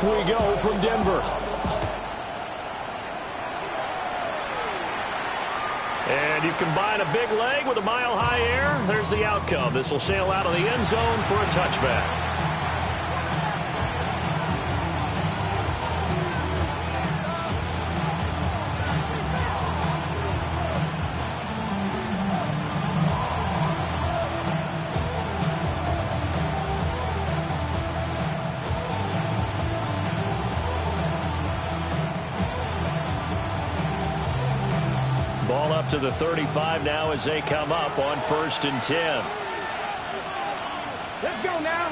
Off we go from Denver. And you combine a big leg with a mile-high air, there's the outcome. This will sail out of the end zone for a touchback. Ball up to the 35 now as they come up on 1st and 10. Let's go now.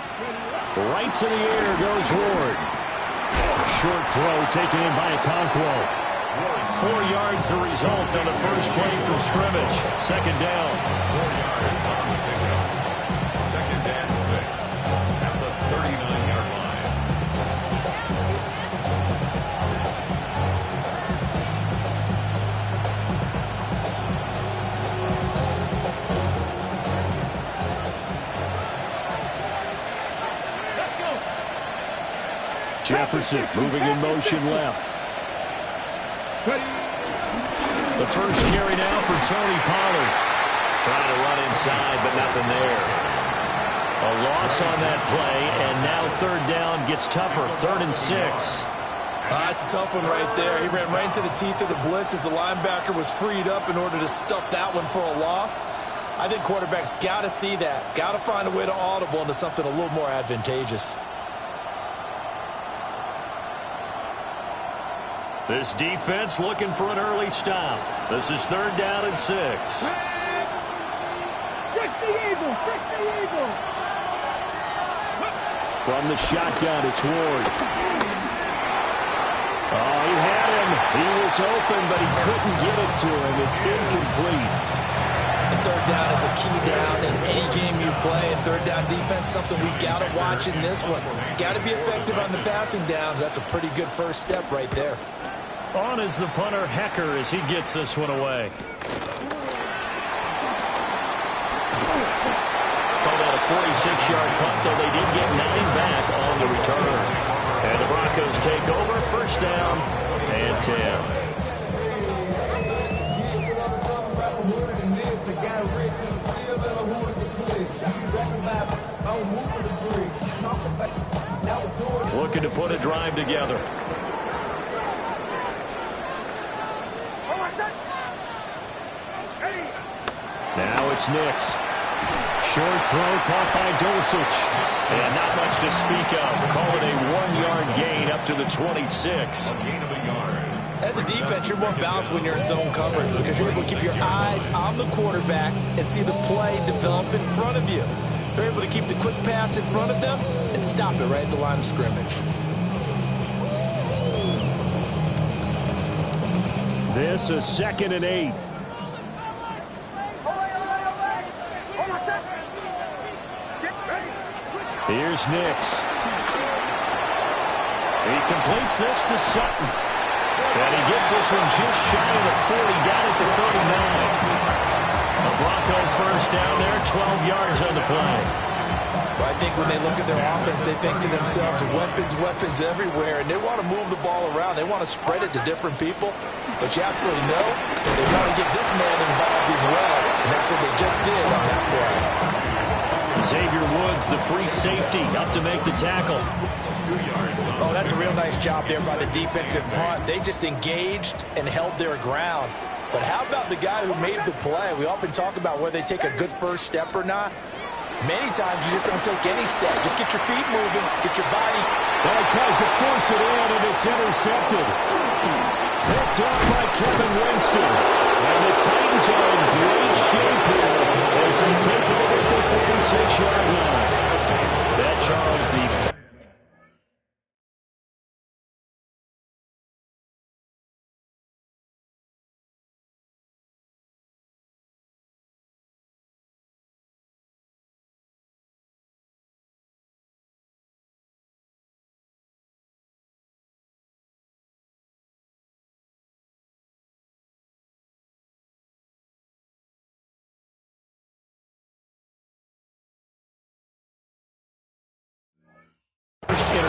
Right to the air goes Ward. Short throw taken in by Okonkwo. 4 yards the result on the first play from scrimmage. 2nd down. 4 yards on the pickup. 2nd and 6 at the 39-yard line. Jefferson moving in motion left. The first carry now for Tony Pollard. Trying to run inside, but nothing there. A loss on that play, and now 3rd down gets tougher. 3rd and 6. That's a tough one right there. He ran right into the teeth of the blitz as the linebacker was freed up in order to stuff that one for a loss. I think quarterbacks got to see that. Got to find a way to audible into something a little more advantageous. This defense looking for an early stop. This is 3rd down and 6. From the shotgun, it's Ward. Oh, he had him. He was open, but he couldn't get it to him. It's incomplete. And 3rd down is a key down in any game you play. And 3rd down defense, something we got to watch in this one. Got to be effective on the passing downs. That's a pretty good first step right there. On is the punter, Hecker, as he gets this one away. Called out a 46-yard punt, though they did get 9 back on the return. And the Broncos take over, 1st down and 10. Looking to put a drive together. Now it's Nix. Short throw caught by Dulcich. And not much to speak of. Call it a 1-yard gain up to the 26. A gain of a yard. As a defense, you're more balanced when you're in zone coverage because you're able to keep your eyes on the quarterback and see the play develop in front of you. They're able to keep the quick pass in front of them and stop it right at the line of scrimmage. This is 2nd and 8. Here's Nix. He completes this to Sutton. And he gets this one just shy of the 40, down at the 39. A Bronco first down there, 12 yards on the play. Well, I think when they look at their offense, they think to themselves, weapons, weapons everywhere, and they want to move the ball around. They want to spread it to different people. But you absolutely know they want to get this man involved as well, and that's what they just did on that play. Xavier Woods, the free safety, up to make the tackle. 2 yards. Oh, that's a real nice job there by the defensive front. They just engaged and held their ground. But how about the guy who made the play? We often talk about whether they take a good first step or not. Many times you just don't take any step. Just get your feet moving, get your body. Well, he tries to force it in, and it's intercepted. Picked up by Kevin Winston. And the Titans are in great shape here as they take over at the 46-yard line. That Charles, the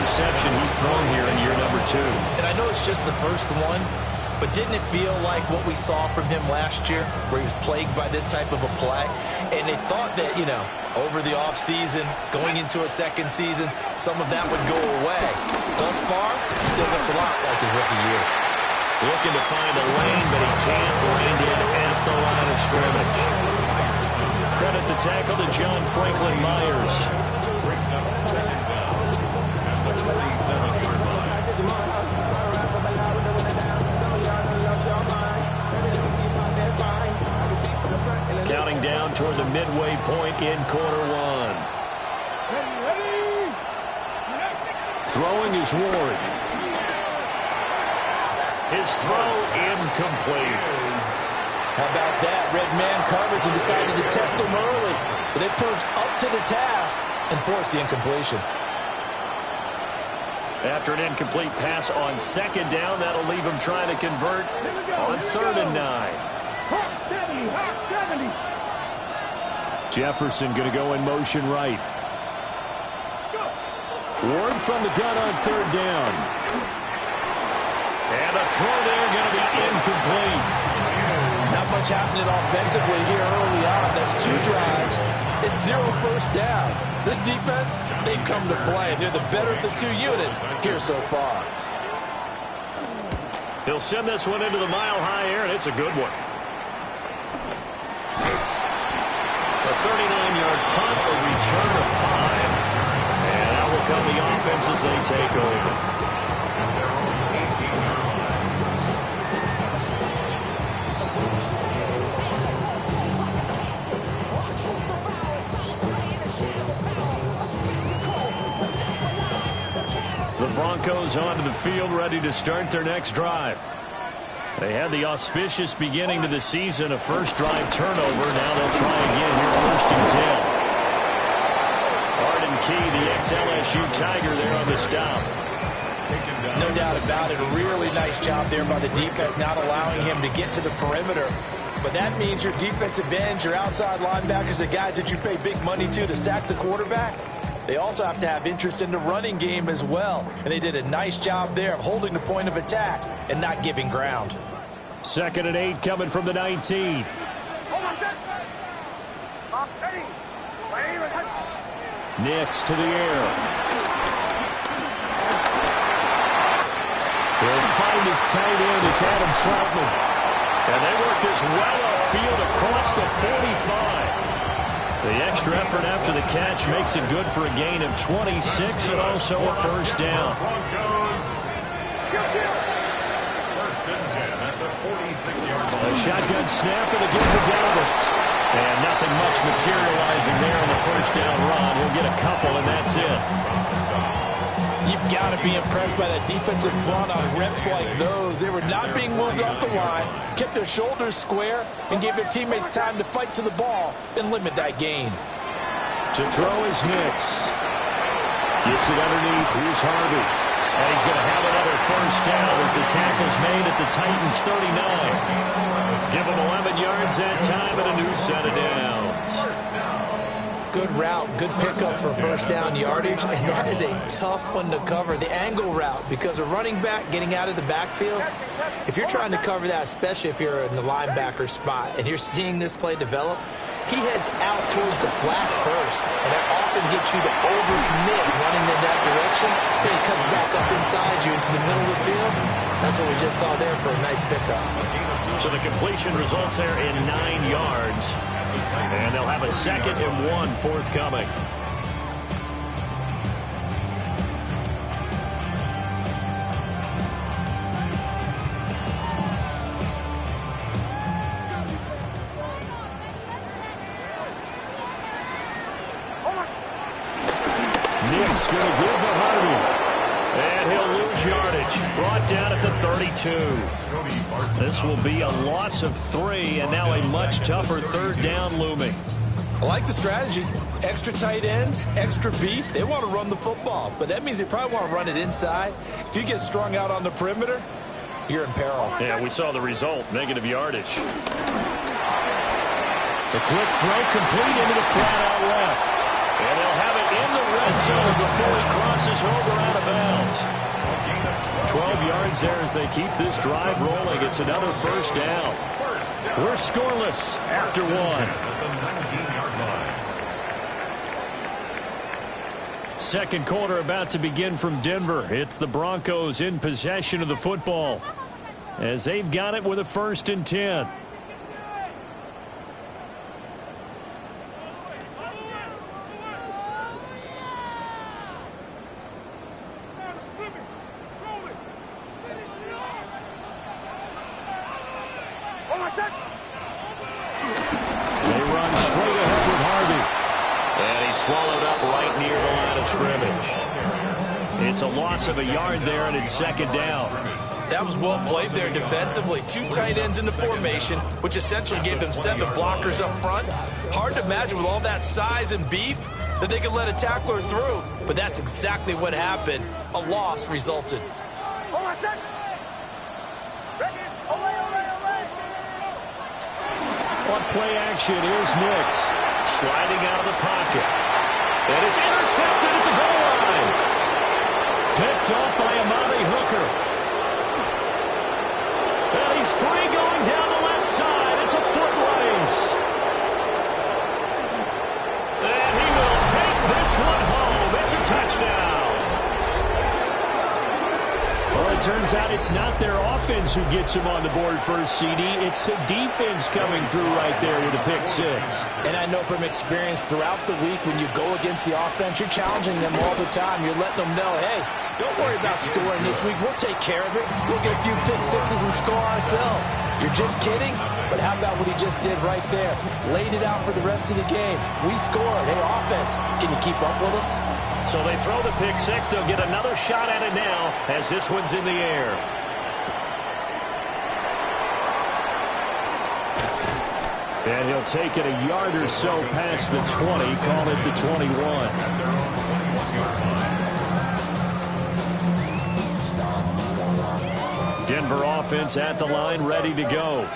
interception he's thrown here in year number 2. And I know it's just the first one, but didn't it feel like what we saw from him last year, where he was plagued by this type of a play? And they thought that, you know, over the offseason, going into a second season, some of that would go away. Thus far, still looks a lot like his rookie year. Looking to find a lane, but he can't land in at the line of scrimmage. Credit the tackle to John Franklin Myers. Brings up second down at the 47-yard line. Counting down toward the midway point in quarter 1. Throwing is Ward. His throw incomplete. How about that? Red man coverage and decided to test him early. But they proved up to the task and forced the incompletion. After an incomplete pass on second down, that'll leave him trying to convert on 3rd and 9. Jefferson going to go in motion right. Ward from the gun on 3rd down. And a throw there going to be incomplete. Not much happening offensively here early on. That's 2 drives. It's 0 first downs. This defense, they've come to play. They're the better of the 2 units here so far. He'll send this one into the mile-high air, and it's a good one. A 39-yard punt, a return of 5. And out will come the offense as they take over. The Broncos onto the field, ready to start their next drive. They had the auspicious beginning to the season, a first drive turnover. Now they'll try again here, 1st and 10. Arden Key, the ex-LSU Tiger, there on the stop. No doubt about it. A really nice job there by the defense, not allowing him to get to the perimeter. But that means your defensive ends, your outside linebackers, the guys that you pay big money to sack the quarterback, they also have to have interest in the running game as well. And they did a nice job there of holding the point of attack and not giving ground. 2nd and 8 coming from the 19. Nix to the air. He'll find his tight end. It's Adam Troutman. And they work this well upfield across the 45. The extra effort after the catch makes it good for a gain of 26 and also a first down. First and 10 at the 46-yard line. A shotgun snap and again to Dalbert. And nothing much materializing there on the first down run. He'll get a couple and that's it. You've got to be impressed by that defensive front on reps like those. They were not being moved off the line, kept their shoulders square, and gave their teammates time to fight to the ball and limit that gain. To throw is Nix. Gets it underneath. Here's Harvey. And he's going to have another first down as the tackle's made at the Titans' 39. Give them 11 yards that time and a new set of downs. Good route, good pickup for first down yardage, and that is a tough one to cover, the angle route, because a running back getting out of the backfield, if you're trying to cover that, especially if you're in the linebacker spot and you're seeing this play develop, he heads out towards the flat first, and that often gets you to overcommit running in that direction. Then he cuts back up inside you into the middle of the field. That's what we just saw there for a nice pickup. So the completion results there in 9 yards. And they'll have a 2nd and 1 forthcoming. Nick's going to give to Harvey. And he'll lose yardage. Brought down at the 32. This will be a loss of 3, and now a much tougher 3rd down looming. I like the strategy. Extra tight ends, extra beef. They want to run the football, but that means they probably want to run it inside. If you get strung out on the perimeter, you're in peril. Yeah, we saw the result, negative yardage. The quick throw complete into the flat out left. And they'll have it in the red zone before he crosses over out of bounds. 12 yards there as they keep this drive rolling. It's another first down. We're scoreless after one. Second quarter about to begin from Denver. It's the Broncos in possession of the football as they've got it with a 1st and 10. They run straight ahead with Harvey. And he's swallowed up right near the line of scrimmage. It's a loss of a yard there, and it's 2nd down. That was well played there defensively. 2 tight ends in the formation, which essentially gave them 7 blockers up front. Hard to imagine with all that size and beef that they could let a tackler through. But that's exactly what happened. A loss resulted. On play action, here's Nix. Sliding out of the pocket. And it's intercepted at the goal line. Picked off by Amani Hooker. And he's free going down the left side. It's a foot race. And he will take this one home. It's a touchdown. Well, it turns out it's not their offense who gets him on the board first, CD. It's the defense coming through right there with a pick 6. And I know from experience throughout the week when you go against the offense, you're challenging them all the time. You're letting them know, hey, don't worry about scoring this week. We'll take care of it. We'll get a few pick 6s and score ourselves. You're just kidding? But how about what he just did right there? Laid it out for the rest of the game. We scored. Hey, offense, can you keep up with us? So they throw the pick 6. They'll get another shot at it now as this one's in the air. And he'll take it a yard or so past the 20, call it the 21. Denver offense at the line, ready to go.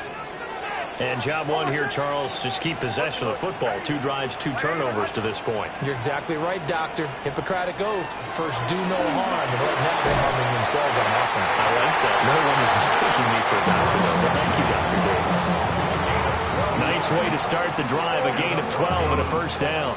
And job one here, Charles, just keep possession of the football. 2 drives, 2 turnovers to this point. You're exactly right, Doctor. Hippocratic oath. First, do no harm. And right now, they're harming themselves on offense. I like that. No one is mistaking me for a doctor, though. But thank you, Dr. Davis. Nice way to start the drive. A gain of 12 and a 1st down.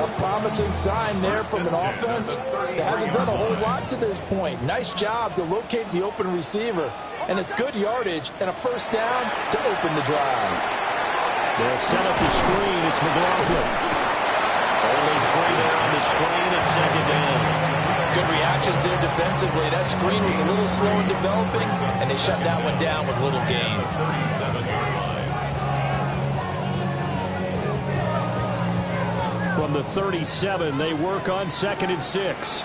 A promising sign there from an offense that hasn't done a whole lot to this point. Nice job to locate the open receiver. And it's good yardage and a 1st down to open the drive. They'll set up the screen. It's McLaughlin. Only 3 there on the screen. It's 2nd down. Good reactions there defensively. That screen was a little slow in developing, and they shut that one down with little gain. From the 37, they work on 2nd and 6.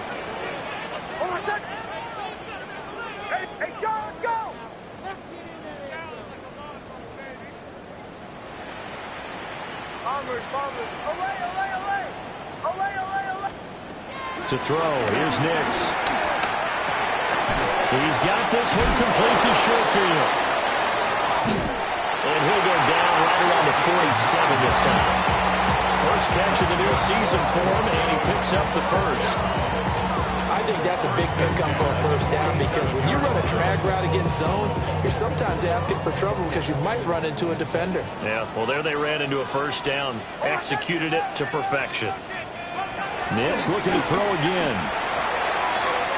To throw, here's Nix. He's got this one complete to Sherfield. And he'll go down right around the 47 this time. First catch of the new season for him, and he picks up the 1st. I think that's a big pickup for a 1st down because when you run a drag route against zone, you're sometimes asking for trouble because you might run into a defender. Yeah, well, there they ran into a 1st down. Executed it to perfection. Nix looking to throw again.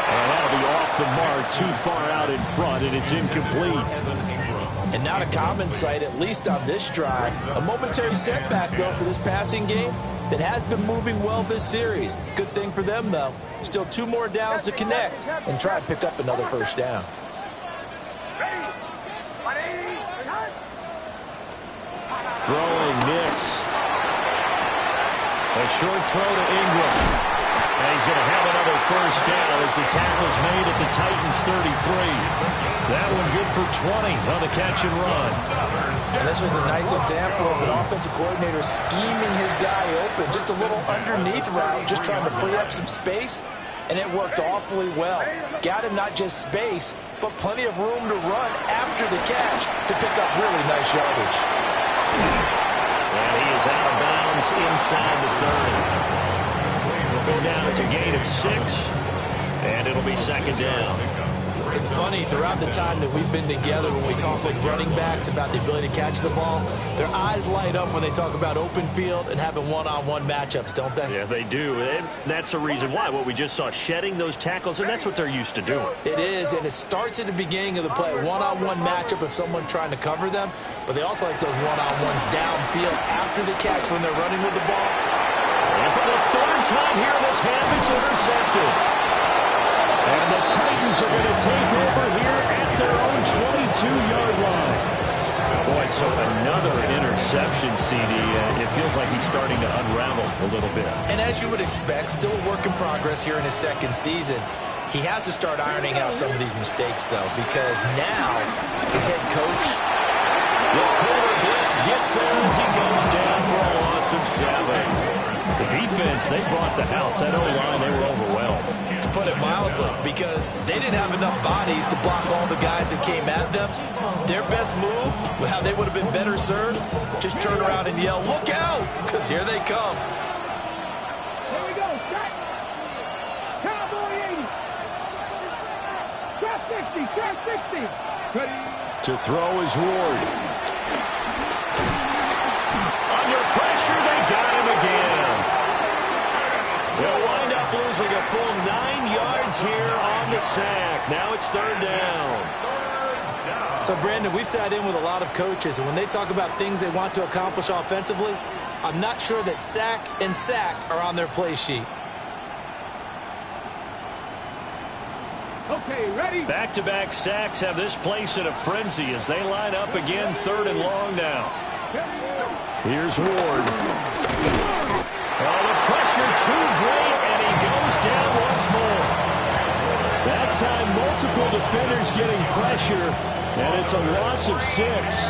And that'll be off the mark, too far out in front, and it's incomplete. And not a common sight, at least on this drive. A momentary setback, though, for this passing game that has been moving well this series. Good thing for them, though. Still 2 more downs to connect and try to pick up another 1st down. Throwing Nix. A short throw to Ingram. And he's going to have another 1st down as the tackle's made at the Titans' 33. That one good for 20 on the catch and run. And this was a nice example of an offensive coordinator scheming his guy open. Just a little underneath route, just trying to free up some space. And it worked awfully well. Got him not just space, but plenty of room to run after the catch to pick up really nice yardage. And he is out of bounds inside the 30. down. It's a gain of 6, and it'll be second down. It's funny, throughout the time that we've been together, when we talk with running backs about the ability to catch the ball, their eyes light up when they talk about open field and having one-on-one matchups, don't they? Yeah, they do. And that's the reason why. What we just saw, shedding those tackles, and that's what they're used to doing. It is, and it starts at the beginning of the play. One-on-one matchup if someone's trying to cover them, but they also like those one-on-ones downfield after the catch when they're running with the ball. And for the third time here in this half, it's intercepted. And the Titans are going to take over here at their own 22-yard line. Boy, so another interception, CD. It feels like he's starting to unravel a little bit. And as you would expect, still a work in progress here in his second season. He has to start ironing out some of these mistakes, though, because now his head coach, the corner blitz gets there as he goes down for a loss of 7. The defense, they brought the house. That O-line, they were overwhelmed. to put it mildly, because they didn't have enough bodies to block all the guys that came at them. Their best move, how they would have been better served, just turn around and yell, "Look out!" because here they come. Here we go, set. Cowboy 80. Trap 60, trap 60. Ready. To throw is Ward. Under pressure, they got him again. They'll wind up losing a full 9 yards here on the sack. Now it's third down. So, Brandon, we've sat in with a lot of coaches, and when they talk about things they want to accomplish offensively, I'm not sure that sack and sack are on their play sheet. Okay, ready? Back-to-back sacks have this place in a frenzy as they line up again, third and long now. Here's Ward. Oh, the pressure too great, and he goes down once more. That time, multiple defenders getting pressure, and it's a loss of 6.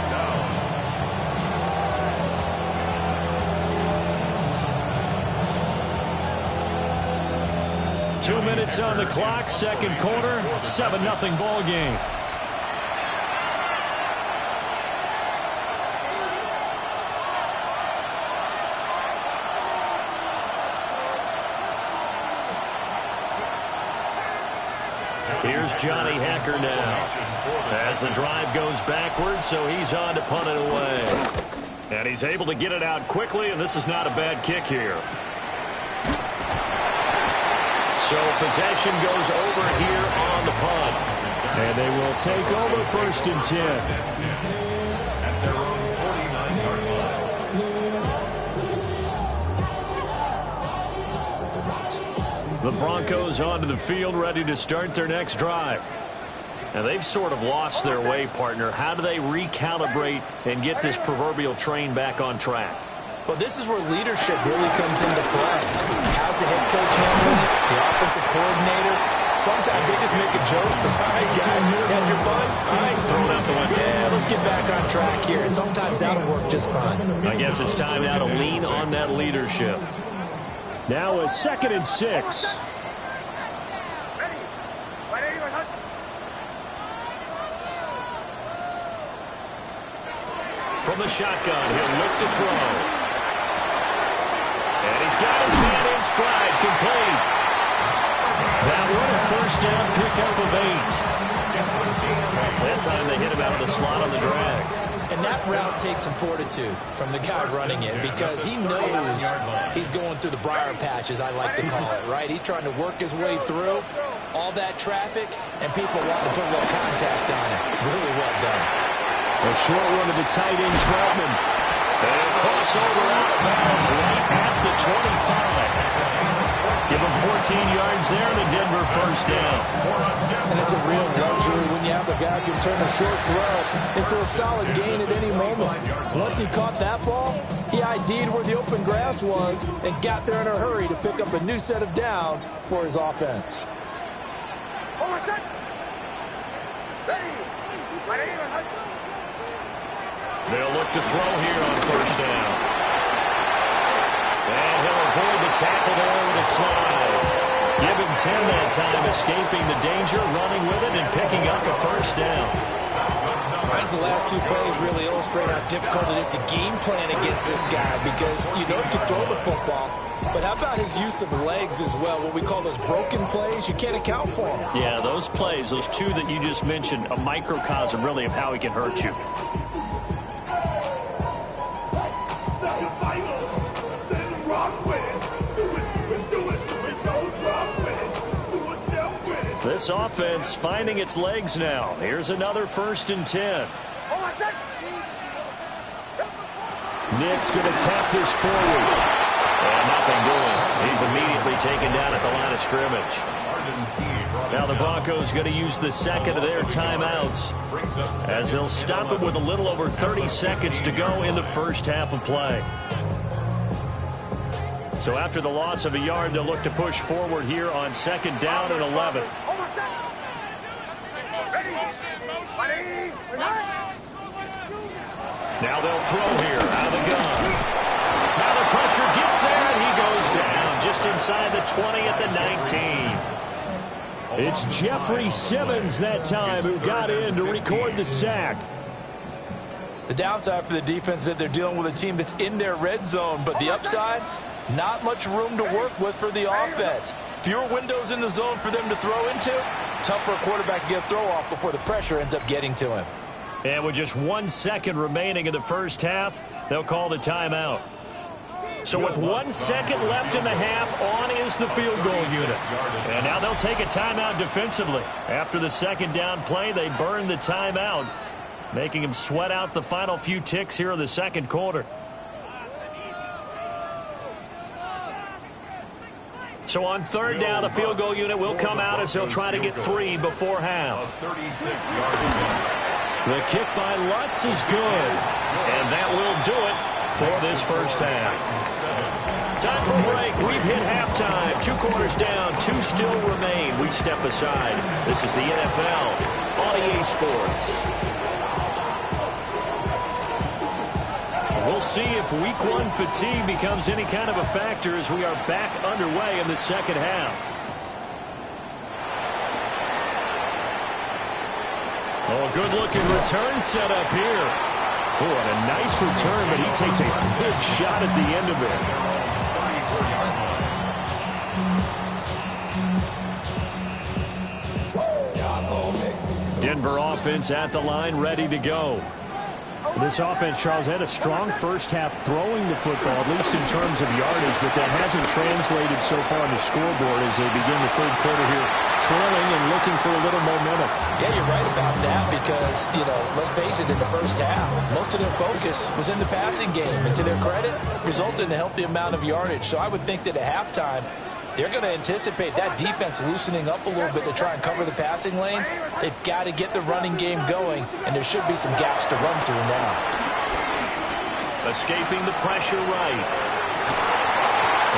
2 minutes on the clock, second quarter, 7-0 ball game. Here's Johnny Hacker now. As the drive goes backwards, so he's on to punt it away. And he's able to get it out quickly, and this is not a bad kick here. So possession goes over here on the punt. And they will take over first and 10. At their own 49-yard line. The Broncos onto the field, ready to start their next drive. And they've sort of lost their way, partner. How do they recalibrate and get this proverbial train back on track? Well, this is where leadership really comes into play. How's the head coach handling it? The offensive coordinator? Sometimes they just make a joke. All right, guys, had your fun? All right, throw it out the window. Yeah, let's get back on track here. And sometimes that'll work just fine. I guess it's time now to lean on that leadership. Now a 2nd and 6. From the shotgun, he'll look to throw. And he's got his man in stride, complete. That one a first down pickup of 8. That time they hit him out of the slot on the drag. And that route takes some fortitude from the guy running it, because he knows he's going through the briar patch, as I like to call it, right? He's trying to work his way through all that traffic, and people want to put a little contact on it. Really well done. A short one to the tight end, Troutman. And crossover out of bounds right at the 25. Give him 14 yards there, the Denver first down. And it's a real luxury when you have a guy who can turn a short throw into a solid gain at any moment. Once he caught that ball, he ID'd where the open grass was and got there in a hurry to pick up a new set of downs for his offense. They'll look to throw here on first down. And he'll avoid the tackle there with a slide. Give him 10 that time, escaping the danger, running with it, and picking up a first down. I think the last two plays really illustrate how difficult it is to game plan against this guy because you know he can throw the football, but how about his use of legs as well, what we call those broken plays? You can't account for them. Yeah, those plays, those two that you just mentioned, a microcosm really of how he can hurt you. This offense finding its legs now. Here's another 1st and 10. Nick's going to tap this forward. And nothing doing. He's immediately taken down at the line of scrimmage. Now the Broncos going to use the second of their timeouts as they'll stop it with a little over 30 seconds to go in the first half of play. So after the loss of a yard, they'll look to push forward here on 2nd down and 11. Now they'll throw here out of the gun. Now the pressure gets there, and he goes down just inside the 20 at the 19. It's Jeffrey Simmons that time who got in to record the sack. The downside for the defense is that they're dealing with a team that's in their red zone, but the upside, not much room to work with for the offense. Fewer windows in the zone for them to throw into. Tough for a quarterback to get a throw off before the pressure ends up getting to him. And with just 1 second remaining in the first half, they'll call the timeout. So with 1 second left in the half, on is the field goal unit. And now they'll take a timeout defensively. After the 2nd down play, they burn the timeout, making them sweat out the final few ticks here in the 2nd quarter. So on 3rd down, the field goal unit will come out as they'll try to get 3 before half. The kick by Lutz is good. And that will do it for this first half. Time for a break. We've hit halftime. 2 quarters down. 2 still remain. We step aside. This is the NFL on EA Sports. We'll see if Week 1 fatigue becomes any kind of a factor as we are back underway in the second half. Oh, a good-looking return set up here. Oh, and a nice return, but he takes a big shot at the end of it. Denver offense at the line, ready to go. This offense, Charles, had a strong first half throwing the football, at least in terms of yardage, but that hasn't translated so far on the scoreboard as they begin the 3rd quarter here, trailing and looking for a little momentum. Yeah, you're right about that because, let's face it, in the first half, most of their focus was in the passing game, and to their credit, resulted in a healthy amount of yardage. So I would think that at halftime, they're going to anticipate that defense loosening up a little bit to try and cover the passing lanes. They've got to get the running game going, and there should be some gaps to run through now. Escaping the pressure right.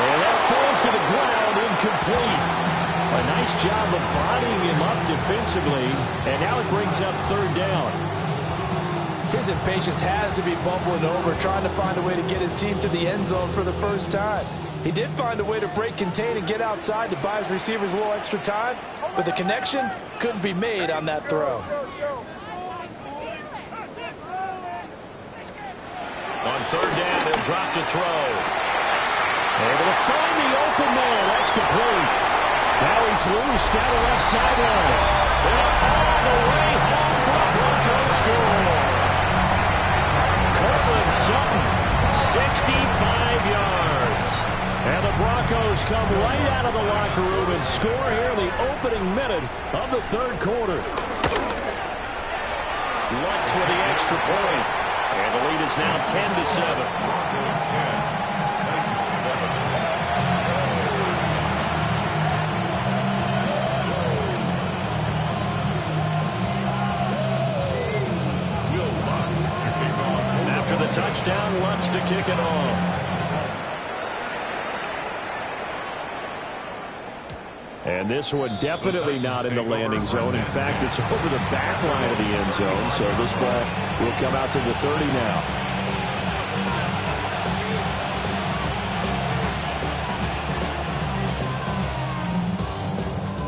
And that falls to the ground, incomplete. A nice job of bodying him up defensively, and now it brings up 3rd down. His impatience has to be bubbling over, trying to find a way to get his team to the end zone for the first time. He did find a way to break, contain, and get outside to buy his receivers a little extra time, but the connection couldn't be made on that throw. On 3rd down, they'll drop to throw. Able to find the open man. That's complete. Now he's loose down the left sideline. They're all the way home for the Broncos score. Cortland Sutton, 65 yards. And the Broncos come right out of the locker room and score here in the opening minute of the 3rd quarter. Lutz with the extra point. And the lead is now 10-7. After the touchdown, Lutz to kick it off. And this one definitely not in the landing zone. In fact, it's over the back line of the end zone. So this ball will come out to the 30 now.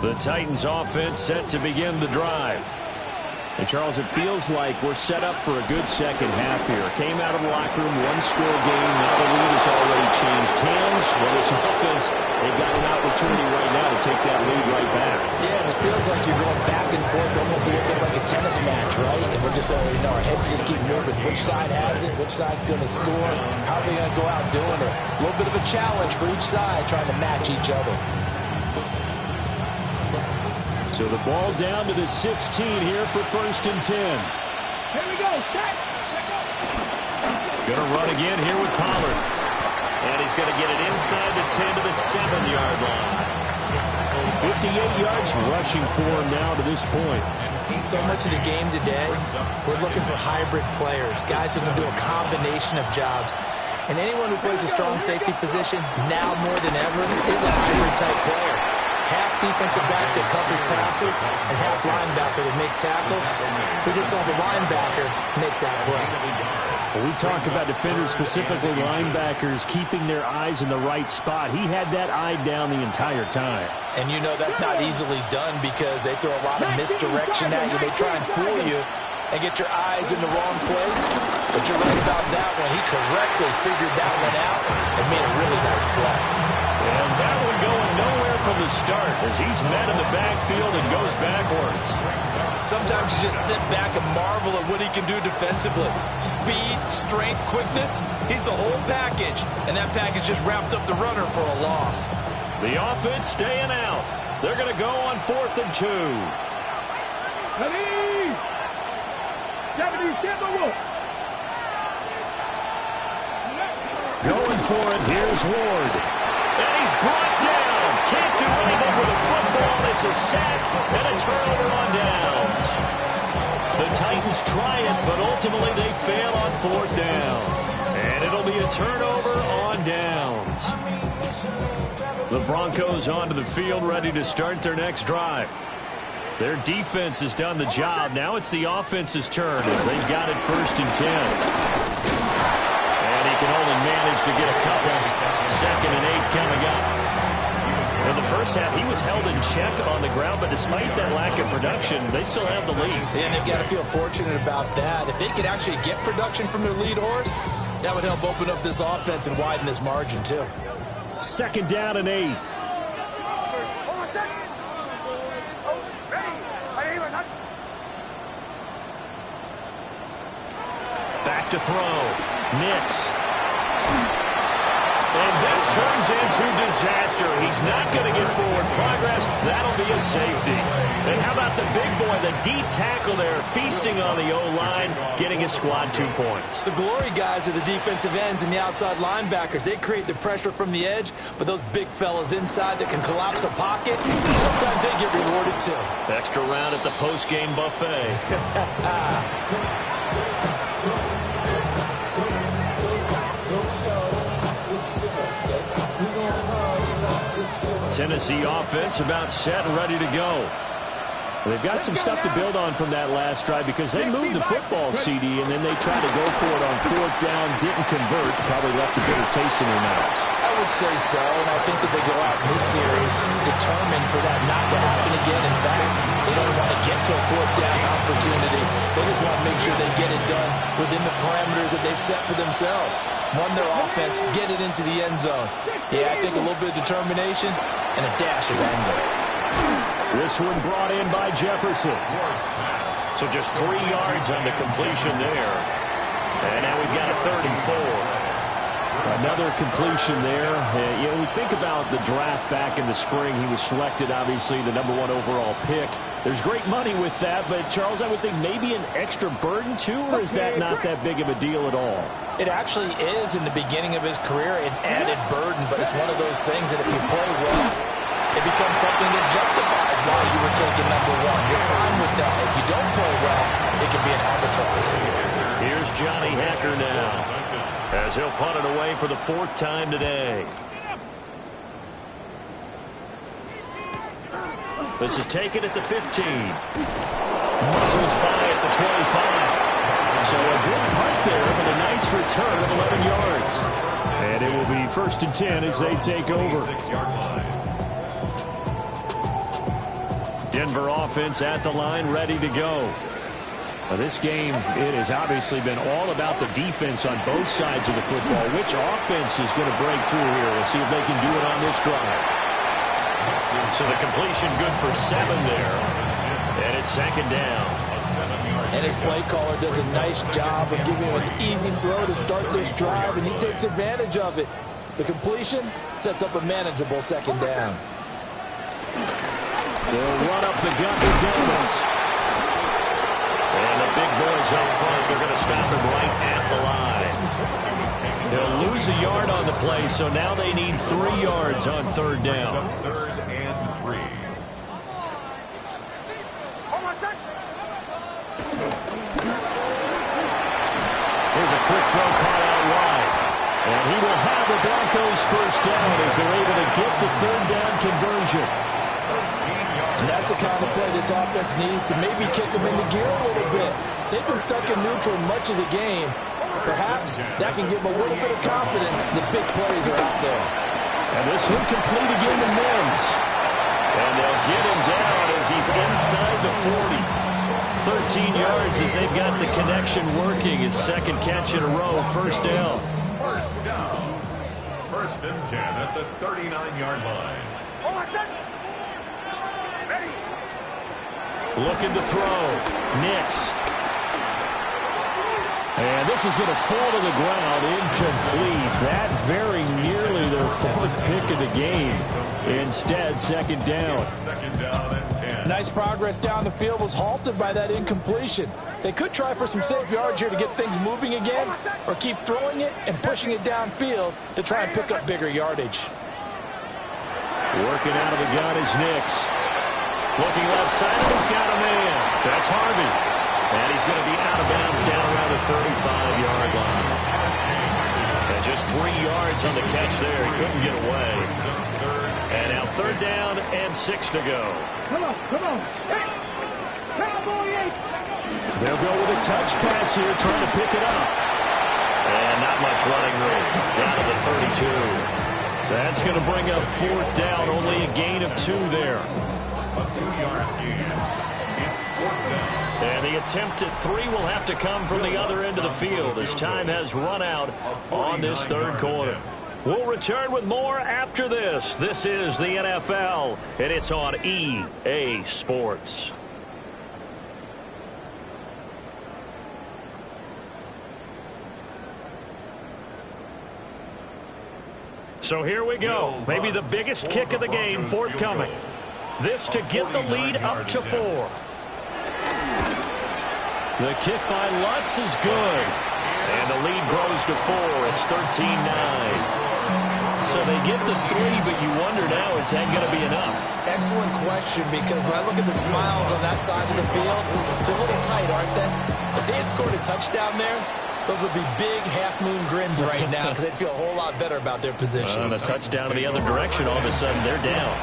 The Titans offense set to begin the drive. And, Charles, it feels like we're set up for a good second half here. Came out of the locker room, one-score game. Now the lead has already changed hands. Well, this offense, they've got an opportunity right now to take that lead right back. Yeah, and it feels like you're going back and forth, almost a little bit like a tennis match, right? And we're just already know our heads just keep moving. Which side has it? Which side's going to score? How are they going to go out doing it? A little bit of a challenge for each side, trying to match each other. So the ball down to the 16 here for 1st and 10. Here we go. Set. Going to run again here with Pollard. And he's going to get it inside the 10 to the 7-yard line. 58 yards rushing for him now to this point. So much of the game today, we're looking for hybrid players, guys who can do a combination of jobs. And anyone who plays a strong safety position, now more than ever, is a hybrid-type player. Half defensive back that covers passes and half linebacker that makes tackles. We just saw the linebacker make that play. When we talk about defenders, specifically linebackers, keeping their eyes in the right spot. He had that eye down the entire time. And you know that's not easily done because they throw a lot of misdirection at you. They try and fool you and get your eyes in the wrong place. But you're right about that one. He correctly figured that one out and made a really nice play. And that one going nowhere from the start as he's met in the backfield and goes backwards. Sometimes you just sit back and marvel at what he can do defensively. Speed, strength, quickness, he's the whole package. And that package just wrapped up the runner for a loss. The offense staying out. They're going to go on 4th and 2. Ready. 77 Wolf. Going for it. Here's Ward. And he's brought down. Can't do anything with a football. It's a sack and a turnover on downs. The Titans try it, but ultimately they fail on 4th down. And it'll be a turnover on downs. The Broncos onto the field ready to start their next drive. Their defense has done the job. Now it's the offense's turn as they've got it 1st and 10. And he can only manage to get a couple. 2nd and 8 coming up. In the first half, he was held in check on the ground, but despite that lack of production, they still have the lead. And they've got to feel fortunate about that. If they could actually get production from their lead horse, that would help open up this offense and widen this margin, too. 2nd down and 8. Back to throw. Nix. And this turns into disaster. He's not going to get forward progress. That'll be a safety. And how about the big boy, the D tackle there, feasting on the O-line, getting his squad 2 points. The glory guys are the defensive ends and the outside linebackers. They create the pressure from the edge, but those big fellas inside that can collapse a pocket, sometimes they get rewarded too. Extra round at the post-game buffet. Tennessee offense about set and ready to go. They've got some stuff to build on from that last drive because they moved the football, CD, and then they tried to go for it on 4th down, didn't convert, probably left a bitter taste in their mouths. I would say so, and I think that they go out in this series determined for that not to happen again. In fact, they don't want to get to a 4th down opportunity. They just want to make sure they get it done within the parameters that they've set for themselves. Run their offense, get it into the end zone. Yeah, I think a little bit of determination and a dash of anger. This one brought in by Jefferson. So just 3 yards on the completion there. And now we've got a 3rd and 4. Another completion there. You know, we think about the draft back in the spring. He was selected, obviously, the #1 overall pick. There's great money with that, but, Charles, I would think maybe an extra burden, too, or is that not that big of a deal at all? It actually is in the beginning of his career, an added burden, but it's one of those things that if you play well, it becomes something that justifies why you were taken #1. You're fine with that. If you don't play well, it can be an albatross. Here's Johnny Hacker now as he'll punt it away for the 4th time today. This is taken at the 15. Muscles by at the 25. So a good punt there, but a nice return of 11 yards. And it will be 1st and 10 as they take over. Denver offense at the line, ready to go. Well, this game, it has obviously been all about the defense on both sides of the football. Which offense is going to break through here? We'll see if they can do it on this drive. So the completion good for 7 there. And it's second down. And his play caller does a nice job of giving him an easy throw to start this drive, and he takes advantage of it. The completion sets up a manageable second down. They'll run up the gut with Davis. And the big boys up front, they're going to stop him right at the line. They'll lose a yard on the play, so now they need 3 yards on third down. 3rd and 3. Here's a quick throw caught out wide. And he will have the Broncos first down as they're able to get the third down conversion. And that's the kind of play this offense needs to maybe kick them into gear a little bit. They've been stuck in neutral much of the game. Perhaps that can give them a little bit of confidence. The big plays are out there. And this one complete again to Mims. And they'll get him down as he's inside the 40. 13 yards as they've got the connection working. His second catch in a row, first down. First down. 1st and 10 at the 39-yard line. Looking to throw. Nix. And this is going to fall to the ground, incomplete. That very nearly their 4th pick of the game. Instead, second down. 2nd down and 10. Nice progress down the field was halted by that incompletion. They could try for some safe yards here to get things moving again, or keep throwing it and pushing it downfield to try and pick up bigger yardage. Working out of the gun is Nix. Looking left side, he's got a man. That's Harvey. And he's going to be out of bounds down around the 35-yard line. And just 3 yards on the catch there. He couldn't get away. And now 3rd down and 6 to go. Come on, come on. Hey, Cowboy 8. They'll go with a touch pass here, trying to pick it up. And not much running room. Down to the 32. That's going to bring up 4th down. Only a gain of 2 there. A 2-yard gain. It's 4th down. And the attempt at 3 will have to come from the other end of the field as time has run out on this 3rd quarter. We'll return with more after this. This is the NFL, and it's on EA Sports. So here we go. Maybe the biggest kick of the game forthcoming. This to get the lead up to 4. The kick by Lutz is good. And the lead grows to 4. It's 13-9. So they get the 3, but you wonder now, is that going to be enough? Excellent question, because when I look at the smiles on that side of the field, they're a little tight, aren't they? If they had scored a touchdown there, those would be big half-moon grins right now because they'd feel a whole lot better about their position. On a touchdown in the other direction, all of a sudden they're down.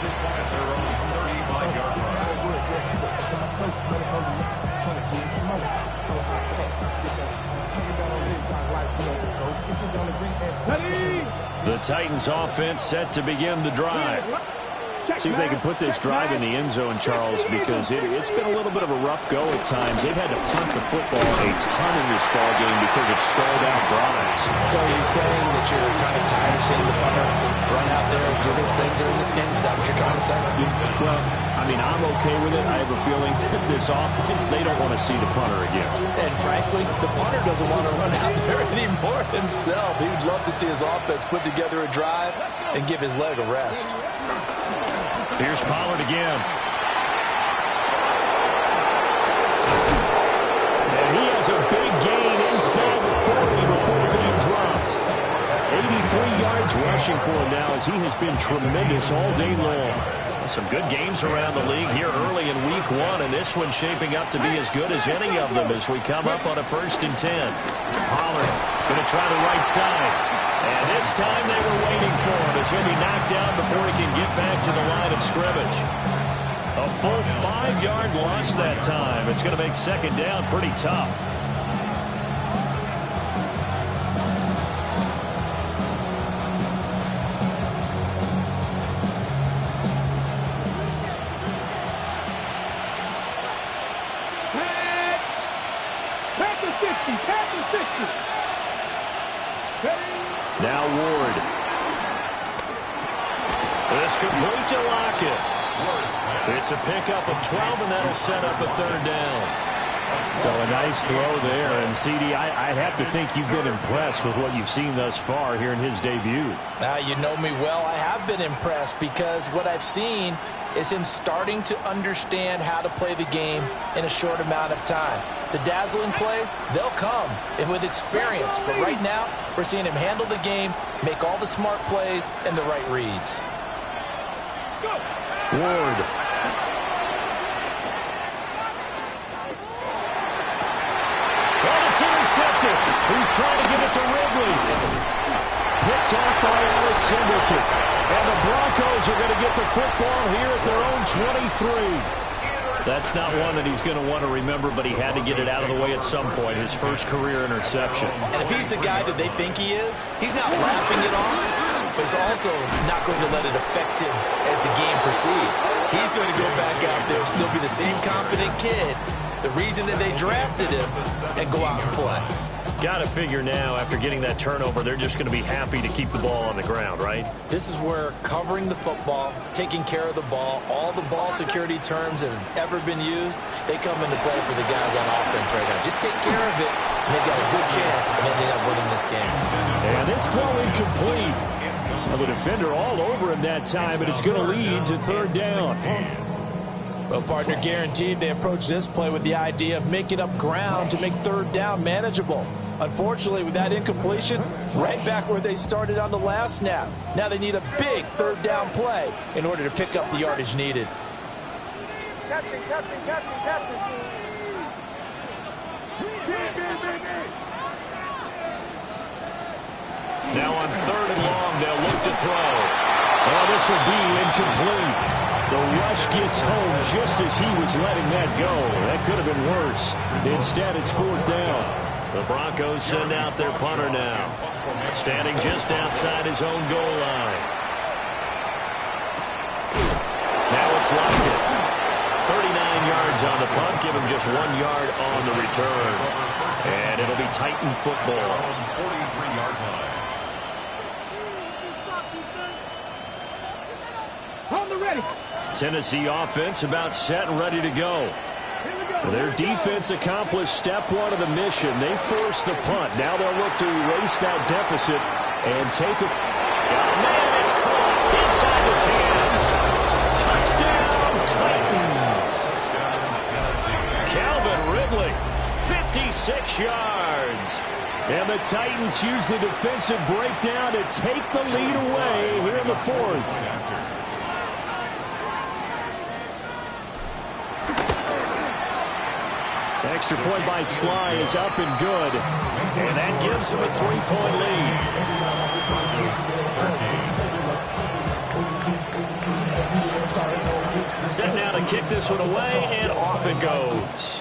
The Titans offense set to begin the drive. See if they can put this drive in the end zone, Charles, because it's been a little bit of a rough go at times. They've had to punt the football a ton in this ball game because of stalled out drives. So are you saying that you're kind of tired of seeing the punter run out there and do this thing during this game? Is that what you're trying to say? Well, I mean, I'm okay with it. I have a feeling that this offense, they don't want to see the punter again. And frankly, the punter doesn't want to run out there anymore himself. He would love to see his offense put together a drive and give his leg a rest. Here's Pollard again. And he has a big gain inside the 40 before being dropped. 83 yards rushing for him now as he has been tremendous all day long. Some good games around the league here early in week 1, and this one's shaping up to be as good as any of them as we come up on a 1st and 10. Pollard going to try the right side. And this time they were waiting for him as he'll be knocked down before he can get back to the line of scrimmage. A full 5-yard loss that time. It's going to make second down pretty tough. the 50, past the 60. Now Ward. This complete to Lockett. It's a pickup of 12, and that'll set up a third down. So a nice throw there. And, CD, I have to think you've been impressed with what you've seen thus far here in his debut. Now, you know me well. I have been impressed because what I've seen is him starting to understand how to play the game in a short amount of time. The dazzling plays, they'll come with experience. But right now, we're seeing him handle the game, make all the smart plays, and the right reads. Ward. Intercepted. He's trying to give it to Ridley. Picked off by Alex Singleton. And the Broncos are going to get the football here at their own 23. That's not one that he's going to want to remember, but he had to get it out of the way at some point. His first career interception. And if he's the guy that they think he is, he's not lapping it off, but he's also not going to let it affect him as the game proceeds. He's going to go back out there, still be the same confident kid, the reason that they drafted him, and go out and play. Got to figure now, after getting that turnover, they're just going to be happy to keep the ball on the ground, right? This is where covering the football, taking care of the ball, all the ball security terms that have ever been used, they come into play for the guys on offense right now. Just take care of it, and they've got a good chance of ending up winning this game. And this throw incomplete. Well, the defender all over him that time, and it's going to lead to third down. Well, partner, guaranteed they approach this play with the idea of making up ground to make third down manageable. Unfortunately, with that incompletion, right back where they started on the last snap. Now they need a big third down play in order to pick up the yardage needed. Captain. Now on third and long, they'll look to throw. Oh, this will be incomplete. The rush gets home just as he was letting that go. That could have been worse. Instead, it's fourth down. The Broncos send out their punter now, standing just outside his own goal line. Now it's Lockett. 39 yards on the punt, give him just 1 yard on the return. And it'll be Titan football. 43-yard line. On the ready. Tennessee offense about set and ready to go. Their defense accomplished step one of the mission. They forced the punt. Now they'll look to erase that deficit and take a... Oh, man, it's caught inside the 10. Touchdown, Titans. Calvin Ridley, 56 yards. And the Titans use the defensive breakdown to take the lead away here in the fourth. Extra point by Sly is up and good. And that gives him a 3-point lead. Set now to kick this one away, and off it goes.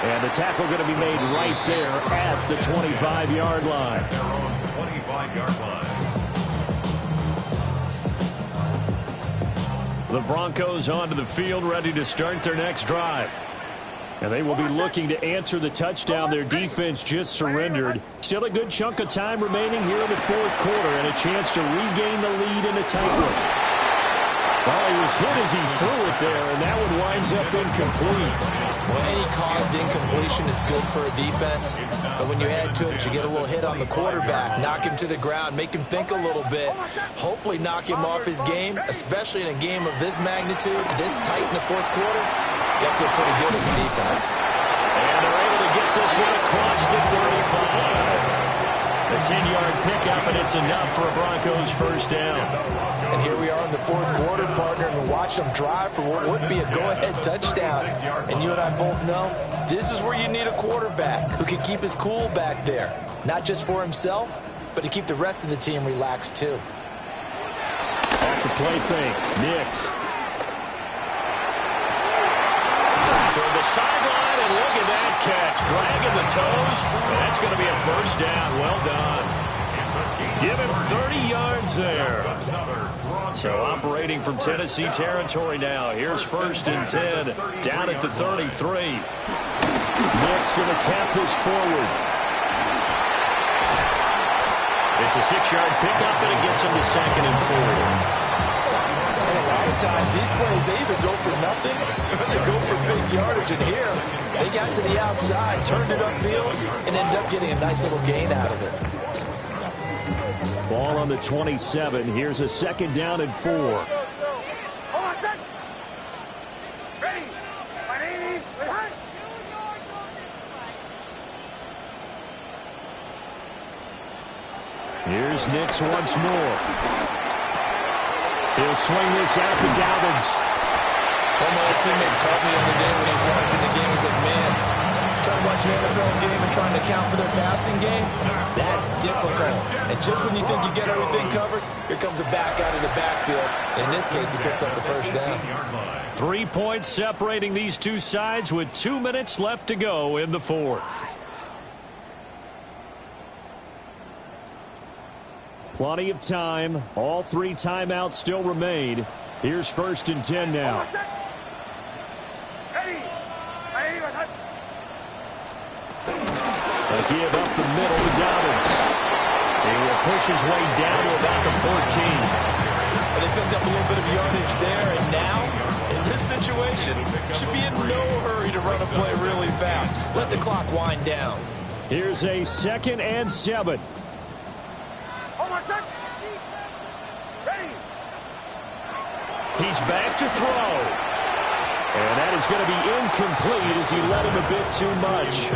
And the tackle going to be made right there at the 25-yard line. Their own 25-yard line. The Broncos onto the field, ready to start their next drive. And they will be looking to answer the touchdown their defense just surrendered. Still a good chunk of time remaining here in the fourth quarter and a chance to regain the lead in a tight one. Well, he was hit as he threw it there, and that one winds up incomplete. Well, any caused incompletion is good for a defense, but when you add to it, you get a little hit on the quarterback, knock him to the ground, make him think a little bit, hopefully knock him off his game, especially in a game of this magnitude, this tight in the fourth quarter. Got to feel pretty good as a defense. And they're able to get this one across the 35. A 10-yard pickup, and it's enough for a Broncos first down. And here we are in the fourth quarter, partner, and watch them drive for what would be a go-ahead touchdown. And you and I both know this is where you need a quarterback who can keep his cool back there, not just for himself, but to keep the rest of the team relaxed too. Off the play fake, Nix. Toward the sideline, and look at that catch. Dragging the toes. That's going to be a first down. Well done. It's a gain Give him 30 yards there. So operating from Tennessee territory now. Here's 1st and 10, down at the 33. Nick's going to tap this forward. It's a 6-yard pickup, and it gets him to 2nd and 4. And a lot of times, these plays, they either go for nothing or they go for big yardage. And here, they got to the outside, turned it upfield, and ended up getting a nice little gain out of it. Ball on the 27. Here's a 2nd down and 4. Here's Nix once more. He'll swing this out to Dobbins. One of my teammates called me the other day when he was watching the game. He said, man, trying to watch an NFL game and trying to account for their passing game, that's difficult. And just when you think you get everything covered, here comes a back out of the backfield. In this case, he picks up the 1st down. 3 points separating these two sides with 2 minutes left to go in the 4th. Plenty of time. All 3 timeouts still remain. Here's 1st and 10 now. A give up the middle to Dobbins. He will push his way down to about the 14. But they picked up a little bit of yardage there, and now, in this situation, should be in no hurry to run a play really fast. Let the clock wind down. Here's a 2nd and 7. He's back to throw. And that is going to be incomplete as he led him a bit too much.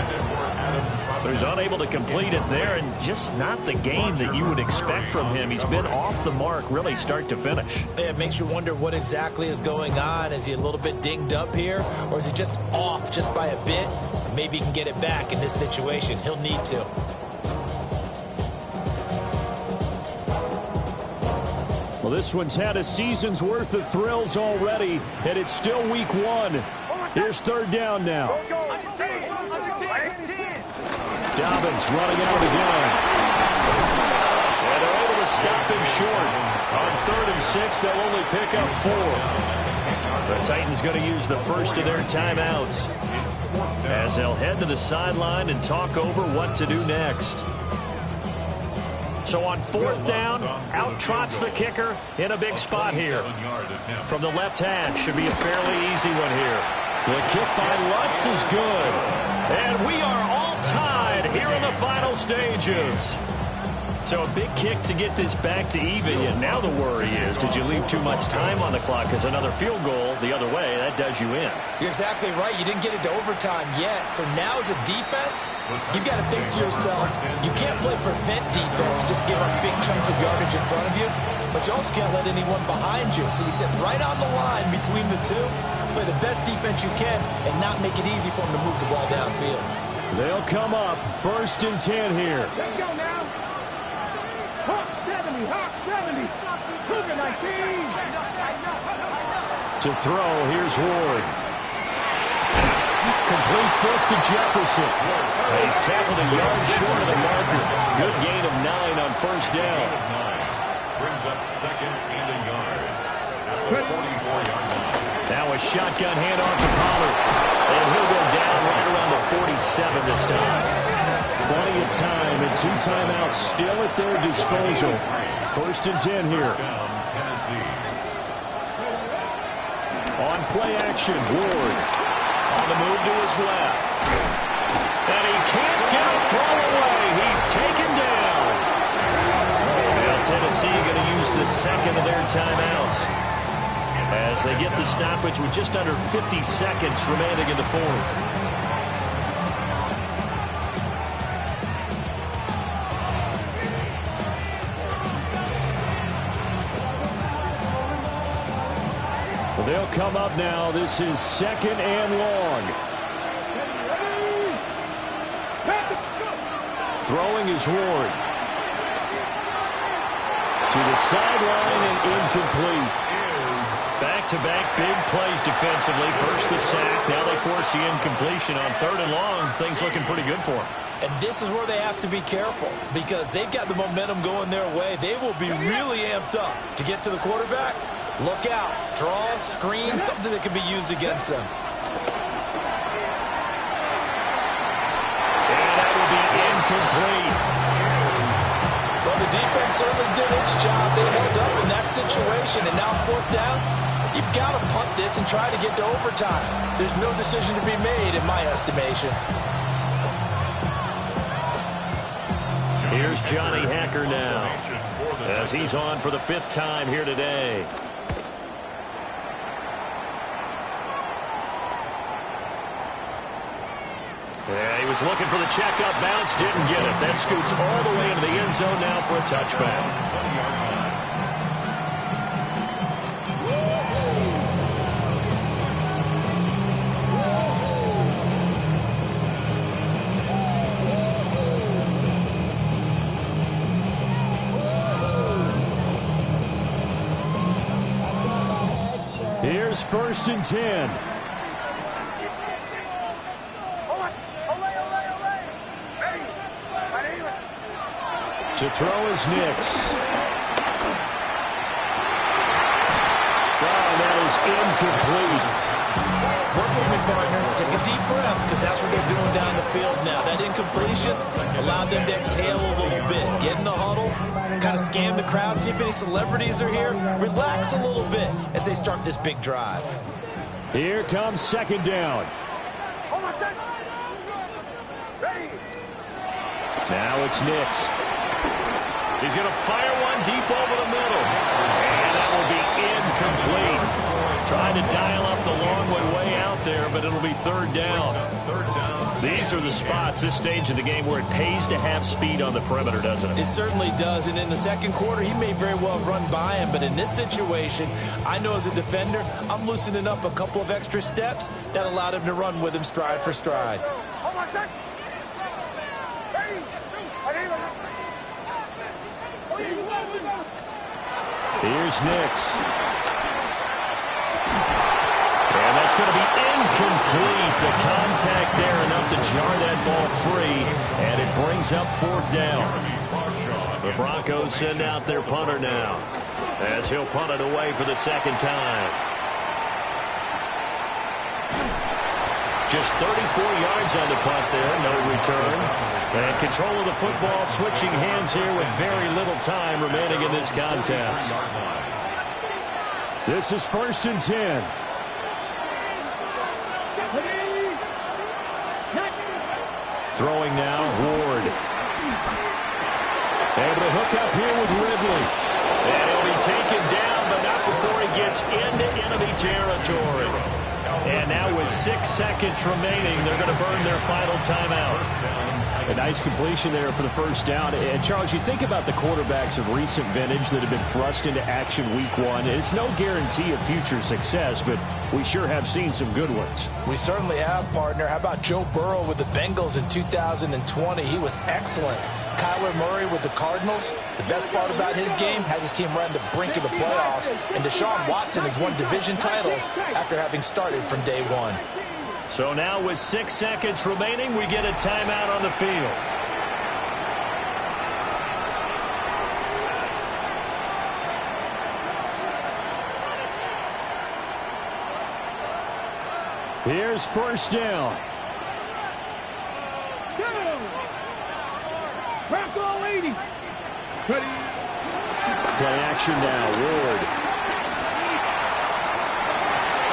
So he's unable to complete it there, and just not the game that you would expect from him. He's been off the mark really start to finish. Yeah, it makes you wonder what exactly is going on. Is he a little bit dinged up here, or is he just off just by a bit? Maybe he can get it back in this situation. He'll need to. Well, this one's had a season's worth of thrills already, and it's still week 1. Here's 3rd down now. Dobbins running out of the gun. And they're able to stop him short. On 3rd and 6, they'll only pick up 4. The Titans going to use the first of their timeouts as they'll head to the sideline and talk over what to do next. So on 4th down, out trots the kicker in a big spot here. From the left hash, should be a fairly easy one here. The kick by Lutz is good. And we are all tied here in the final stages. So a big kick to get this back to even, and now the worry is, did you leave too much time on the clock? Because another field goal the other way, that does you in. You're exactly right. You didn't get it to overtime yet. So now as a defense, you've got to think to yourself, you can't play prevent defense, just give up big chunks of yardage in front of you, but you also can't let anyone behind you. So you sit right on the line between the two, play the best defense you can, and not make it easy for them to move the ball downfield. They'll come up 1st and 10 here. Let's go now. Hawk 70, Hawk 70. Cougar 19. To throw, here's Ward. Completes this to Jefferson. He's tackled a yard short of the marker. Good gain of 9 on 1st down. Brings up 2nd and a yard. At the 44-yard line. Now a shotgun handoff to Pollard. And he'll go down right around the 47 this time. Plenty of time and 2 timeouts still at their disposal. 1st and 10 here. On play action, Ward. On the move to his left. And he can't get a throw away. He's taken down. Now Tennessee going to use the 2nd of their timeouts as they get the stoppage with just under 50 seconds remaining in the 4th. They'll come up now. This is 2nd and long. Throwing is Ward. To the sideline and incomplete. Back-to-back big plays defensively. First the sack. Now they force the incompletion on 3rd and long. Things looking pretty good for them. And this is where they have to be careful because they've got the momentum going their way. They will be really amped up to get to the quarterback. Look out. Draw, screen, something that can be used against them. And that will be incomplete. Well, the defense certainly did its job. They held up in that situation. And now 4th down, you've got to punt this and try to get to overtime. There's no decision to be made in my estimation. Here's Johnny Hacker now as he's on for the 5th time here today. Yeah, he was looking for the checkup bounce, didn't get it. That scoots all the way into the end zone now for a touchback. Here's 1st and 10. To throw is Nix. Wow, that is incomplete. Work with me, partner. Take a deep breath because that's what they're doing down the field now. That incompletion allowed them to exhale a little bit. Get in the huddle, kind of scan the crowd, see if any celebrities are here. Relax a little bit as they start this big drive. Here comes 2nd down. Now it's Nix. He's going to fire one deep over the middle. And that will be incomplete. Trying to dial up the long way out there, but it'll be 3rd down. These are the spots, this stage of the game, where it pays to have speed on the perimeter, doesn't it? It certainly does, and in the 2nd quarter, he may very well run by him, but in this situation, I know as a defender, I'm loosening up a couple of extra steps that allowed him to run with him stride for stride. Here's Nix. And that's going to be incomplete. The contact there enough to jar that ball free, and it brings up 4th down. The Broncos send out their punter now as he'll punt it away for the 2nd time. Just 34 yards on the punt there, no return. And control of the football switching hands here with very little time remaining in this contest. This is 1st and 10. Throwing now, Ward. Able to hook up here with Ridley. And he'll be taken down, but not before he gets into enemy territory. And now with 6 seconds remaining, they're going to burn their final timeout. A nice completion there for the 1st down. And, Charles, you think about the quarterbacks of recent vintage that have been thrust into action week 1. It's no guarantee of future success, but we sure have seen some good ones. We certainly have, partner. How about Joe Burrow with the Bengals in 2020? He was excellent. Kyler Murray with the Cardinals. The best part about his game has his team right on the brink of the playoffs. And Deshaun Watson has won division titles after having started from day 1. So now with 6 seconds remaining, we get a timeout on the field. Here's 1st down. Bronco 80. Ready. Play action now, Ward.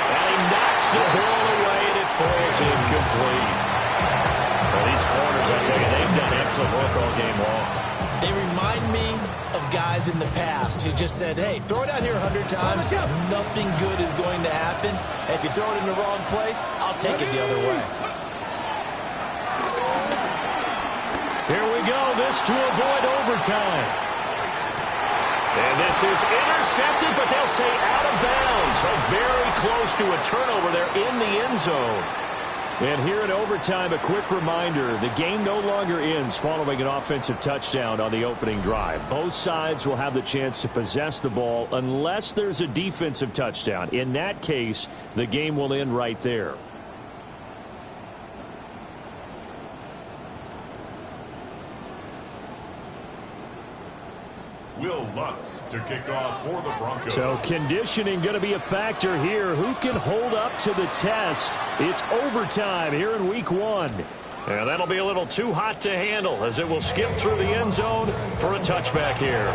And he knocks the ball away, and it falls incomplete. Well, these corners, I tell you, they've done excellent work all game long. They remind me of guys in the past who just said, hey, throw it out here 100 times, nothing good is going to happen. And if you throw it in the wrong place, I'll take it the other way. Here we go, this to avoid overtime. And this is intercepted, but they'll say out of bounds. So very close to a turnover there in the end zone. And here in overtime, a quick reminder, the game no longer ends following an offensive touchdown on the opening drive. Both sides will have the chance to possess the ball unless there's a defensive touchdown. In that case, the game will end right there. Will Lutz to kick off for the Broncos. So conditioning going to be a factor here. Who can hold up to the test? It's overtime here in week 1. And that'll be a little too hot to handle as it will skip through the end zone for a touchback here.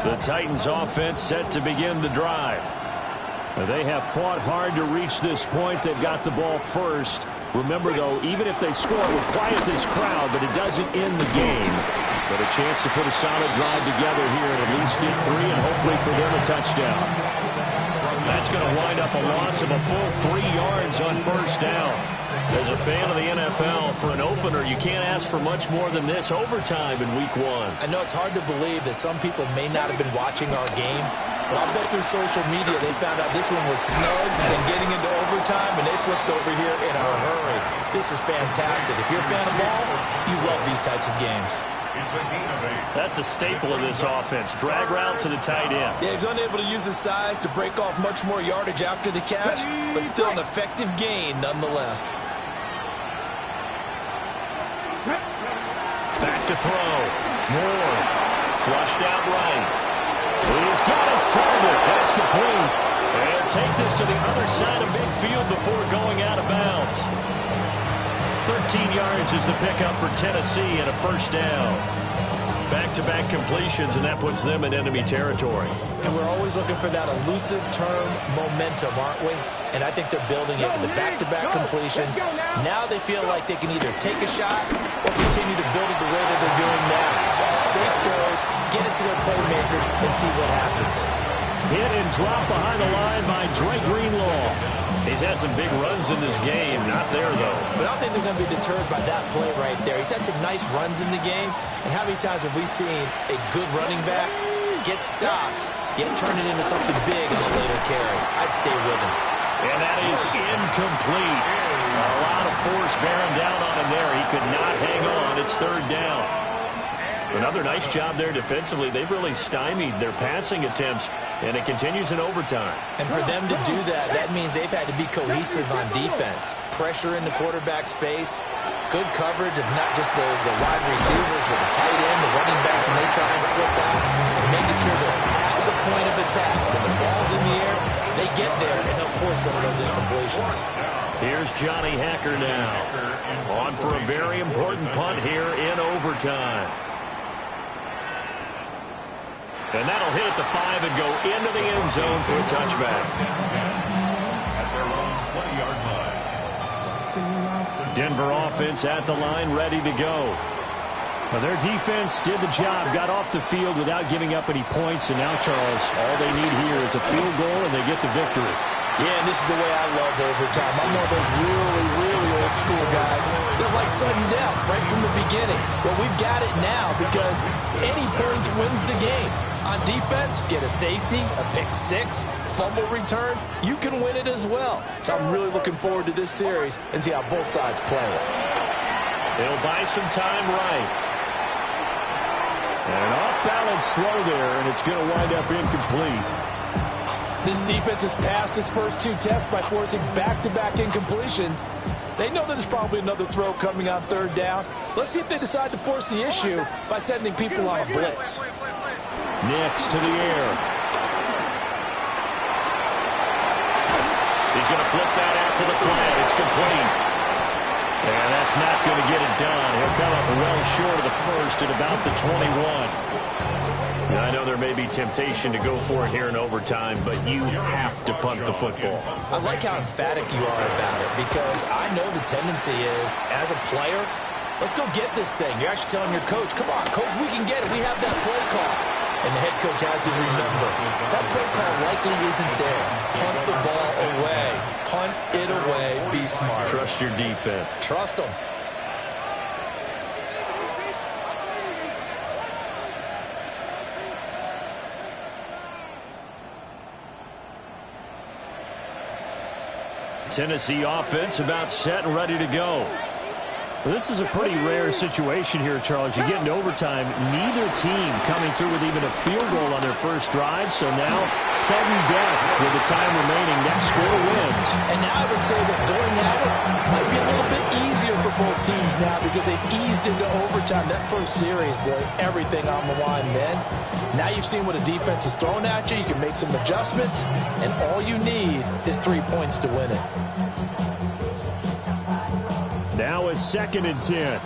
The Titans offense set to begin the drive. They have fought hard to reach this point. They've got the ball first. Remember, though, even if they score, it will quiet this crowd, but it doesn't end the game. But a chance to put a solid drive together here and at least get 3 and hopefully for them a touchdown. That's going to wind up a loss of a full 3 yards on first down. As a fan of the NFL, for an opener, you can't ask for much more than this overtime in week 1. I know it's hard to believe that some people may not have been watching our game, but I bet through social media they found out this one was snug and getting into overtime, and they flipped over here in a hurry. This is fantastic. If you're a fan of ball, you love these types of games. It's a gain of 8. That's a staple of this offense. Drag route to the tight end. Yeah, he's unable to use his size to break off much more yardage after the catch, but still an effective gain nonetheless. Back to throw. Moore. Flushed out right. He's got his target. That's complete. And take this to the other side of midfield before going out of bounds. 13 yards is the pickup for Tennessee and a first down. Back-to-back completions, and that puts them in enemy territory. And we're always looking for that elusive term momentum, aren't we? And I think they're building it with the back-to-back completions. Now they feel like they can either take a shot or continue to build it the way that they're doing now. Safe throws, get it to their playmakers, and see what happens. Hit and drop behind the line by Dre Greenlaw. He's had some big runs in this game. Not there, though. But I don't think they're going to be deterred by that play right there. He's had some nice runs in the game. And how many times have we seen a good running back get stopped, yet turn it into something big in the later carry? I'd stay with him. And that is incomplete. A lot of force bearing down on him there. He could not hang on. It's third down. Another nice job there defensively. They've really stymied their passing attempts, and it continues in overtime. And for them to do that, that means they've had to be cohesive on defense. Pressure in the quarterback's face, good coverage of not just the wide receivers, but the tight end, the running backs when they try and slip out, and making sure they're at the point of attack. When the ball's in the air, they get there, and they'll force some of those incompletions. Here's Johnny Hacker now. On for a very important punt here in overtime. And that'll hit at the 5 and go into the end zone for a touchback. At their own 20-yard line. Denver offense at the line, ready to go. Well, their defense did the job, got off the field without giving up any points, and now, Charles, all they need here is a field goal, and they get the victory. Yeah, and this is the way I love overtime. I'm one of those really, really old school guys that like sudden death right from the beginning. Well, we've got it now because any points wins the game. On defense, get a safety, a pick six, fumble return, you can win it as well. So I'm really looking forward to this series and see how both sides play it. He'll buy some time right. And an off-balance throw there, and it's going to wind up incomplete. This defense has passed its first 2 tests by forcing back-to-back incompletions. They know that there's probably another throw coming on third down. Let's see if they decide to force the issue by sending people on a blitz. Next to the air. He's going to flip that out to the flat. It's complete. And that's not going to get it done. He'll come up well short of the first at about the 21. Now, I know there may be temptation to go for it here in overtime, but you have to punt the football. I like how emphatic you are about it because I know the tendency is, as a player, let's go get this thing. You're actually telling your coach, come on, coach, we can get it. We have that play call. And the head coach has to remember, that play call likely isn't there. Punt the ball away. Punt it away. Be smart. Trust your defense. Trust them. Tennessee offense about set and ready to go. Well, this is a pretty rare situation here, Charles. You get into overtime, neither team coming through with even a field goal on their first drive. So now, sudden death with the time remaining. That score wins. And now I would say that going at it might be a little bit easier for both teams now because they've eased into overtime. That first series, boy, everything on the line then. Now you've seen what a defense is throwing at you. You can make some adjustments, and all you need is 3 points to win it. Now a 2nd and 10.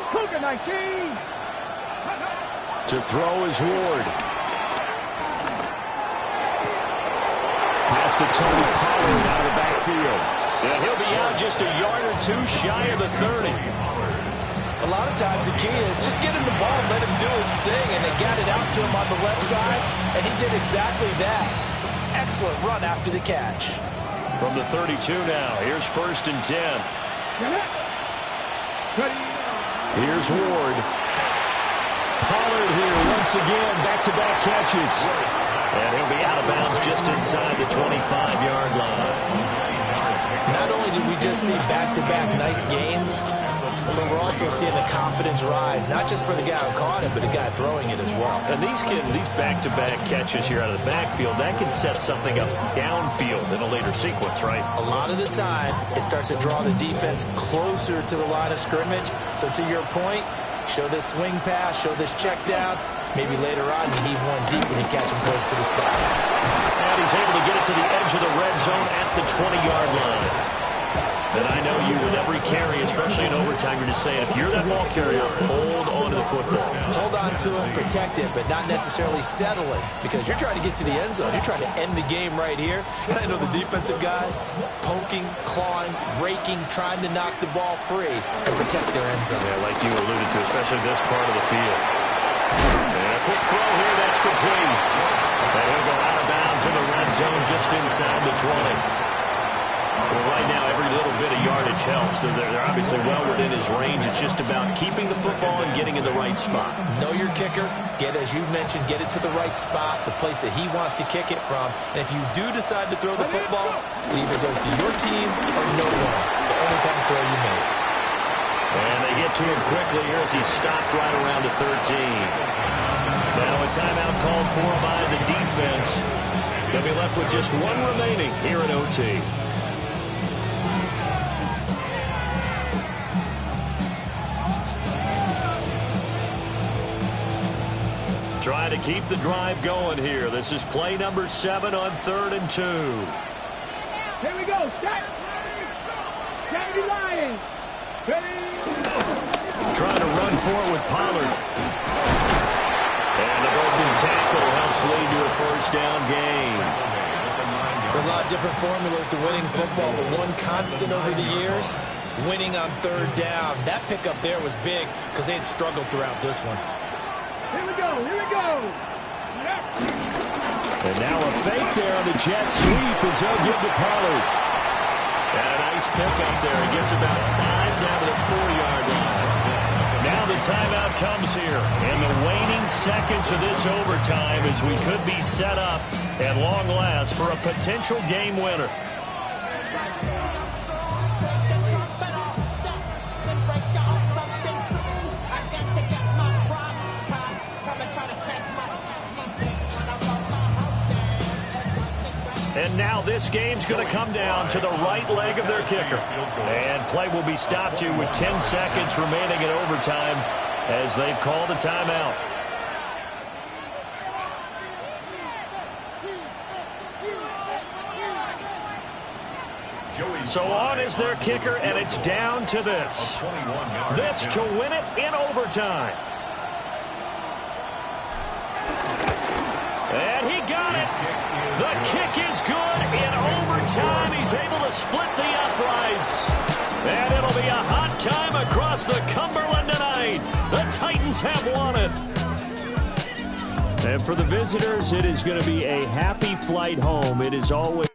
Cougar 19. To throw is Ward. Pass to Tony Pollard out of the backfield. And he'll be out just a yard or two shy of the 30. A lot of times the key is just get him the ball, let him do his thing, and they got it out to him on the left side, and he did exactly that. Excellent run after the catch. From the 32 now, here's 1st and 10. Here's Ward. Pollard here once again, back-to-back catches. And he'll be out of bounds just inside the 25-yard line. Not only did we just see back-to-back nice gains, but we're also seeing the confidence rise, not just for the guy who caught it, but the guy throwing it as well. And these back-to-back catches here out of the backfield, that can set something up downfield in a later sequence, right? A lot of the time, it starts to draw the defense closer to the line of scrimmage. So to your point, show this swing pass, show this check down. Maybe later on, you heave one deep when you catch him close to the spot. And he's able to get it to the edge of the red zone at the 20-yard line. And I know you, with every carry, especially in overtime, you're just saying, if you're that ball carrier, hold on to the football. Hold on to it, protect it, but not necessarily settle it, because you're trying to get to the end zone. You're trying to end the game right here. And I know the defensive guys poking, clawing, raking, trying to knock the ball free and protect their end zone. Yeah, like you alluded to, especially this part of the field. And a quick throw here, that's complete. And he'll go out of bounds in the red zone just inside the 20. Well, right now, every little bit of yardage helps. And they're obviously well within his range. It's just about keeping the football and getting in the right spot. Know your kicker. Get, as you mentioned, get it to the right spot, the place that he wants to kick it from. And if you do decide to throw the football, it either goes to your team or no one. It's the only kind of throw you make. And they get to him quickly here as he's stopped right around the 13. Now a timeout called for by the defense. They'll be left with just one remaining here at OT. Trying to keep the drive going here. This is play number 7 on 3rd and 2. Here we go. Set. Kennedy Lions. Ready. Trying to run forward with Pollard. And the broken tackle helps lead to a first down gain. There are a lot of different formulas to winning football, but one constant over the years, winning on 3rd down. That pickup there was big because they had struggled throughout this one. Here we go. Here we go. Yep. And now a fake there on the jet sweep as they'll give to Pollard. And a nice pickup there. He gets about 5 down to the 4-yard line. Now the timeout comes here. And the waning seconds of this overtime as we could be set up at long last for a potential game winner. And now this game's going to come down to the right leg of their kicker. And play will be stopped here with 10 seconds remaining in overtime as they've called a timeout. So on is their kicker, and it's down to this. This to win it in overtime. And he got it. The kick is good in overtime. He's able to split the uprights. And it'll be a hot time across the Cumberland tonight. The Titans have won it. And for the visitors, it is going to be a happy flight home. It is always